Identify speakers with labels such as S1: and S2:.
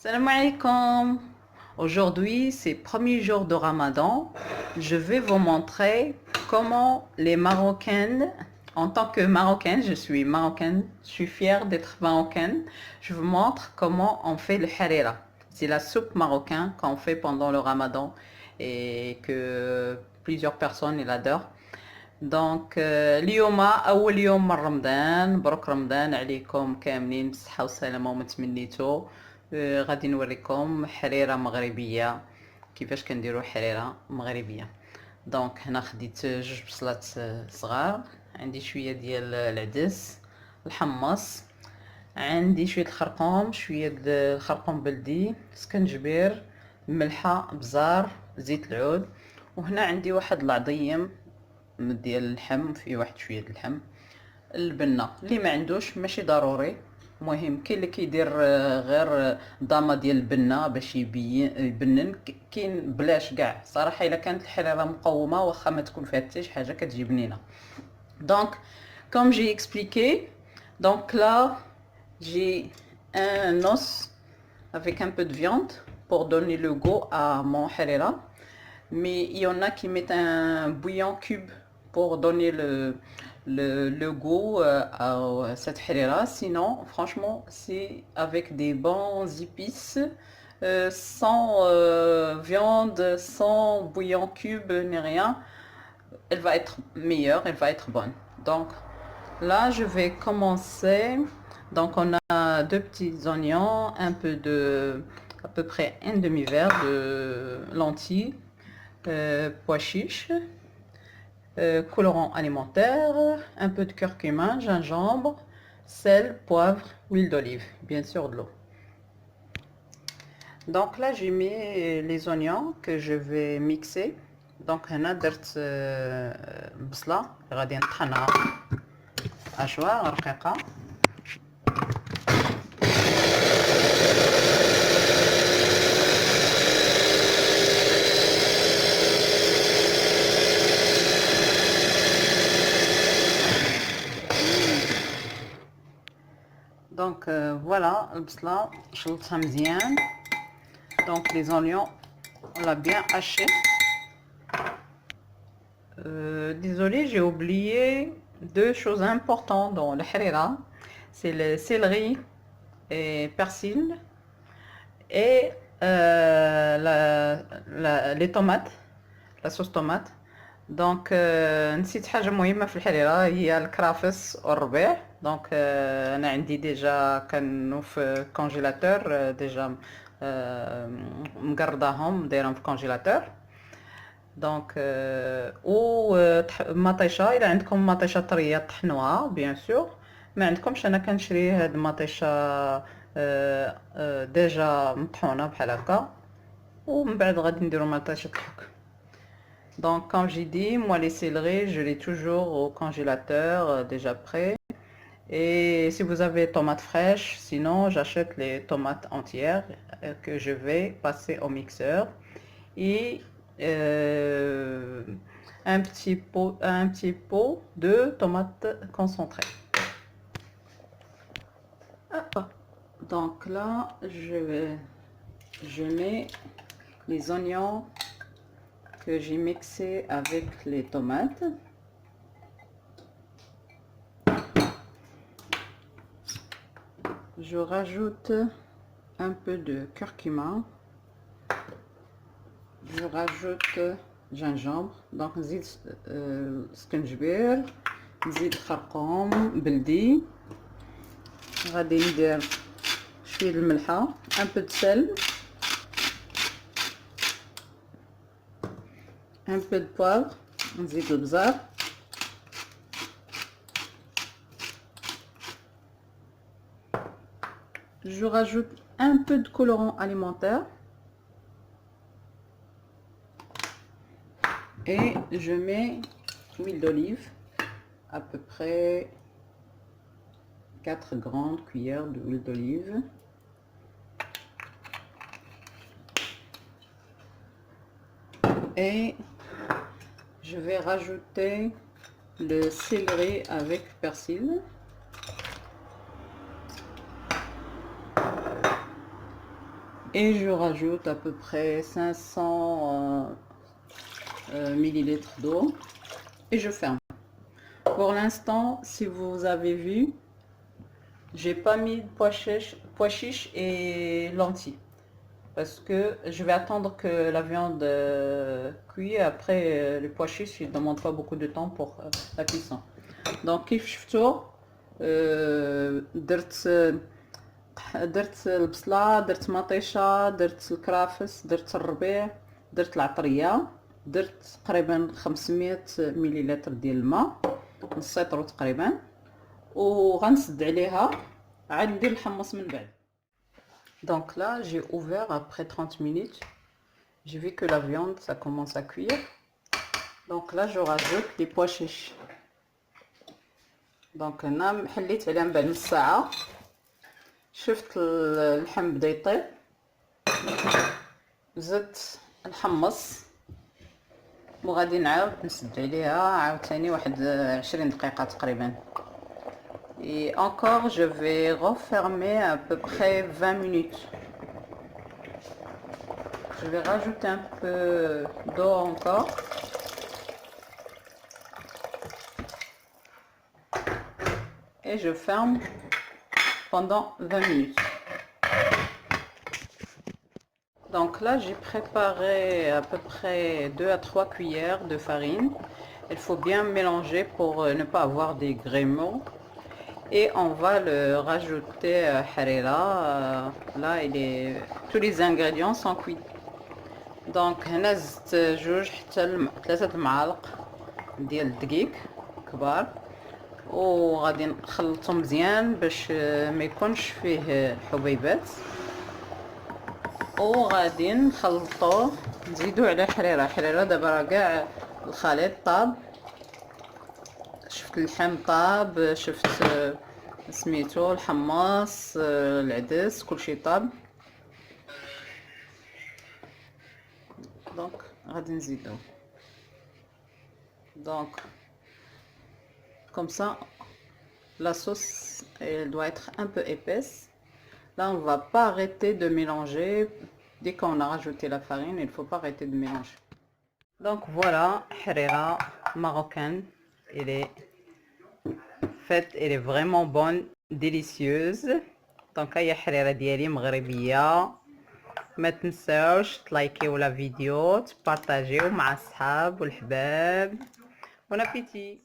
S1: Salam alaikum. Aujourd'hui, c'est le premier jour de Ramadan. Je vais vous montrer comment les Marocaines, en tant que Marocaine, je suis Marocaine, je suis fière d'être Marocaine. Je vous montre comment on fait le harira. C'est la soupe marocaine qu'on fait pendant le Ramadan et que plusieurs personnes l'adorent. دونك اليوم اول يوم من رمضان، مبروك رمضان عليكم كاملين بالصحه والسلامه وما تمنيتو. غادي نوريكم حريره مغربيه، كيفاش كنديروا حريره مغربيه. دونك هنا خديت جوج بصلات صغار، عندي شويه ديال العدس، الحمص، عندي شويه الخرقوم، شويه الخرقوم بلدي، سكنجبير، ملحه، بزار، زيت العود. وهنا عندي واحد العظيم ديال اللحم، فيه واحد شويه د اللحم، البنه اللي ما عندوش ماشي ضروري. المهم كاين اللي كيدير غير ضامه ديال البنه باش يبنن، كاين بلاش كاع صراحه. الا كانت الحريره مقومه واخا ما تكون فيها حتى شي حاجه كتجي بنينه. Donc, comme j'ai expliqué, donc là, j'ai un os avec un peu de viande pour donner le goût à mon harira. Mais il y en a qui mettent un bouillon cube pour donner le goût à cette harira. Sinon, franchement, c'est avec des bons épices, sans viande, sans bouillon cube, ni rien. Elle va être meilleure, elle va être bonne. Donc là, je vais commencer. Donc on a deux petits oignons, un peu de, à peu près un demi-verre de lentilles, pois chiches, colorant alimentaire, un peu de curcuma, gingembre, sel, poivre, huile d'olive, bien sûr de l'eau. Donc là, j'ai mis les oignons que je vais mixer. Donc هنا درت بصلة غادي نطحنها أشواء رقيقة. Donc voilà البصلة شلتها مزيان. Donc les oignons, on l'a bien haché. Désolé, j'ai oublié deux choses importantes dans le harira. C'est le céleri et persil et les tomates, la sauce tomate. دونك نسيت حاجة مهمة في الحريرة، هي الكرافس والربيع. دونك أنا عندي ديجا كانوا في كونجيلاتور ديجا، مقرضاهم دايرهم في كونجيلاتور. دونك و مطيشه، الا عندكم مطيشه طريه طحنوها بيان سور. ما عندكمش انا كنشري هاد المطيشه ديجا مطحونه بحال هكا، ومن بعد غادي نديرو مطيشه الحك. Donc comme j'ai dit, moi les céleris je les toujours au congélateur déjà prêt. Et si vous avez tomates fraîches, sinon j'achète les tomates entières que je vais passer au mixeur. Et un petit pot de tomates concentrées. Hop. Donc là, je mets les oignons que j'ai mixés avec les tomates. Je rajoute un peu de curcuma. Je rajoute gingembre. Donc زيت سكنجبير، زيت خرقوم بلدي، غادي ندير شويه الملحه، un peu de sel، un peu de poivre، نزيد البزار، je rajoute un peu de colorant alimentaire et je mets l'huile d'olive, à peu près 4 grandes cuillères d'huile d'olive. Et je vais rajouter le céleri avec persil. Et je rajoute à peu près 500 millilitres d'eau et je ferme. Pour l'instant, si vous avez vu, j'ai pas mis de pois chiches et lentilles. Parce que je vais attendre que la viande cuit. Après, les pois chiches, ils ne demandent pas beaucoup de temps pour la cuisson. Donc, كيف شفتوا درت البصلة، درت مطيشة، درت الكرافس، درت الربيع، درت العطرية، درت تقريبا 500 مليلتر ديال الماء، نص لتر تقريبا، وغنسد عليها عاد ندير الحمص من بعد. Donc là, j'ai ouvert après 30 minutes. J'ai vu que la viande, ça commence à cuire. Donc là, je rajoute les pois chiches. Donc أنا حليت عليها من بعد نص ساعة. شفت اللحم بدا يطيب. زدت نحمص وغادي نعاود نسد عليها عاوتاني واحد 20 دقيقة تقريبا. Et encore, je vais refermer à peu près 20 minutes. Je vais rajouter un peu d'eau encore. Et je ferme pendant 20 minutes. Donc là, j'ai préparé à peu près 2 à 3 cuillères de farine. Il faut bien mélanger pour ne pas avoir des grémeaux. Et on va le rajouter harira. Là, tous les ingrédients sont cuits. Donc هنا زدت 2 حتى 3 معالق ديال الدقيق كبار، وغادي نخلطهم مزيان باش ما يكونش فيه حبيبات، وغادي نخلطوه نزيدو على حريره دابا راه كاع الخليط طاب. شفت اللحم طاب، شفت سميتو الحماص، العدس، كلشي طاب. دونك غادي نزيدو. Donc comme ça la sauce elle doit être un peu épaisse. Là on va pas arrêter de mélanger. Dès qu'on a rajouté la farine, il faut pas arrêter de mélanger. Donc voilà, harira marocaine, elle est faite, elle est vraiment bonne, délicieuse. Donc هي حريرة ديالي مغربية. ما تنساوش تلايكيو لا فيديو، تبارطاجيو مع الصحاب والحباب. بون ابيتي.